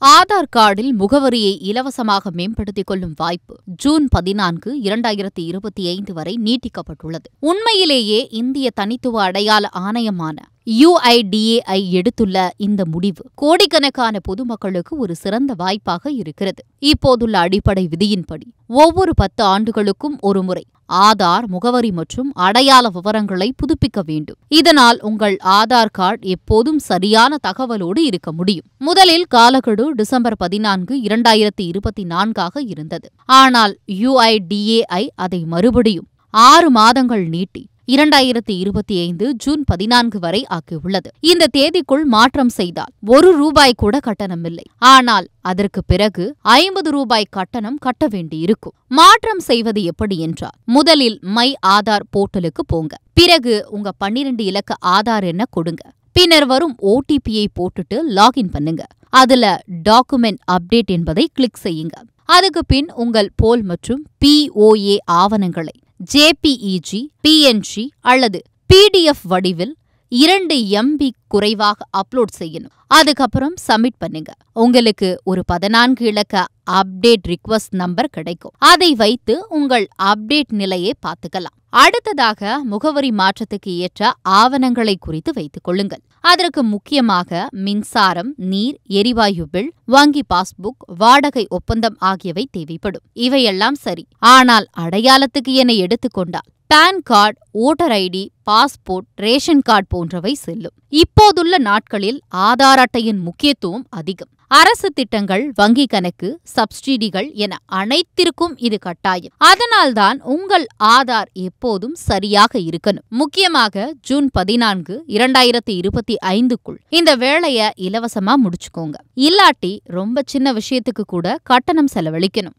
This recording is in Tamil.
ஆதார் கார்டில் முகவரியை இலவசமாக மேம்படுத்திக் கொள்ளும் வாய்ப்பு ஜூன் 14, 2025 வரை நீட்டிக்கப்பட்டுள்ளது. உண்மையிலேயே இந்திய தனித்துவ அடையாள ஆணையமான UIDAI எடுத்துள்ள இந்த முடிவு கோடிக்கணக்கான பொதுமக்களுக்கு ஒரு சிறந்த வாய்ப்பாக இருக்கிறது. இப்போதுள்ள அடிப்படை விதியின்படி ஒவ்வொரு 10 ஆண்டுகளுக்கும் ஒருமுறை ஆதார் முகவரி மற்றும் அடையாள விவரங்களை புதுப்பிக்க வேண்டும். இதனால் உங்கள் ஆதார் கார்டு எப்போதும் சரியான தகவலோடு இருக்க முடியும். முதலில் காலக்கெடு டிசம்பர் 14, 2024 இருந்தது. ஆனால் UIDAI அதை மறுபடியும் 6 மாதங்கள் நீட்டி 2025 ஜூன் 14 வரை ஆக்கியுள்ளது. இந்த தேதிக்குள் மாற்றம் செய்தால் ₹1 கூட கட்டணமில்லை. ஆனால் அதற்கு பிறகு ₹50 கட்டணம் கட்ட வேண்டியிருக்கும். மாற்றம் செய்வது எப்படி என்றால், முதலில் மை ஆதார் போர்ட்டலுக்கு போங்க. பிறகு உங்க 12 இலக்க ஆதார் எண்ண கொடுங்க. பின்னர் வரும் OTPயை போட்டுட்டு லாகின் பண்ணுங்க. அதுல டாக்குமெண்ட் அப்டேட் என்பதை கிளிக் செய்யுங்க. அதுக்கு பின் உங்கள் போல் மற்றும் POA ஆவணங்களை JPEG, PNG அல்லது PDF வடிவில் 2 MB குறைவாக அப்லோட் செய்யணும். அதுக்கப்புறம் சப்மிட் பண்ணுங்க. உங்களுக்கு ஒரு 14 இலக்க அப்டேட் ரிக்வெஸ்ட் நம்பர் கிடைக்கும். அதை வைத்து உங்கள் அப்டேட் நிலையை பார்த்துக்கலாம். அடுத்ததாக முகவரி மாற்றத்துக்கு ஏற்ற ஆவணங்களை குறித்து வைத்துக் கொள்ளுங்கள். அதற்கு முக்கியமாக மின்சாரம், நீர், எரிவாயு பில், வங்கி பாஸ்புக், வாடகை ஒப்பந்தம் ஆகியவை தேவைப்படும். இவையெல்லாம் சரி. ஆனால் அடையாளத்துக்கு என எடுத்துக்கொண்டால் PAN card, voter ID, passport, ration card போன்றவை செல்லும். இப்போதுள்ள நாட்களில் ஆதார் அட்டையின் முக்கியத்துவம் அதிகம். அரசு திட்டங்கள், வங்கி கணக்கு, சப்சிடிகள் என அனைத்திற்கும் இது கட்டாயம். அதனால்தான் உங்கள் ஆதார் எப்போதும் சரியாக இருக்கணும். முக்கியமாக ஜூன் 14, 2025க்குள் இந்த வேலையை இலவசமா முடிச்சுக்கோங்க. இல்லாட்டி ரொம்ப சின்ன விஷயத்துக்கு கூட கட்டணம் செலவழிக்கணும்.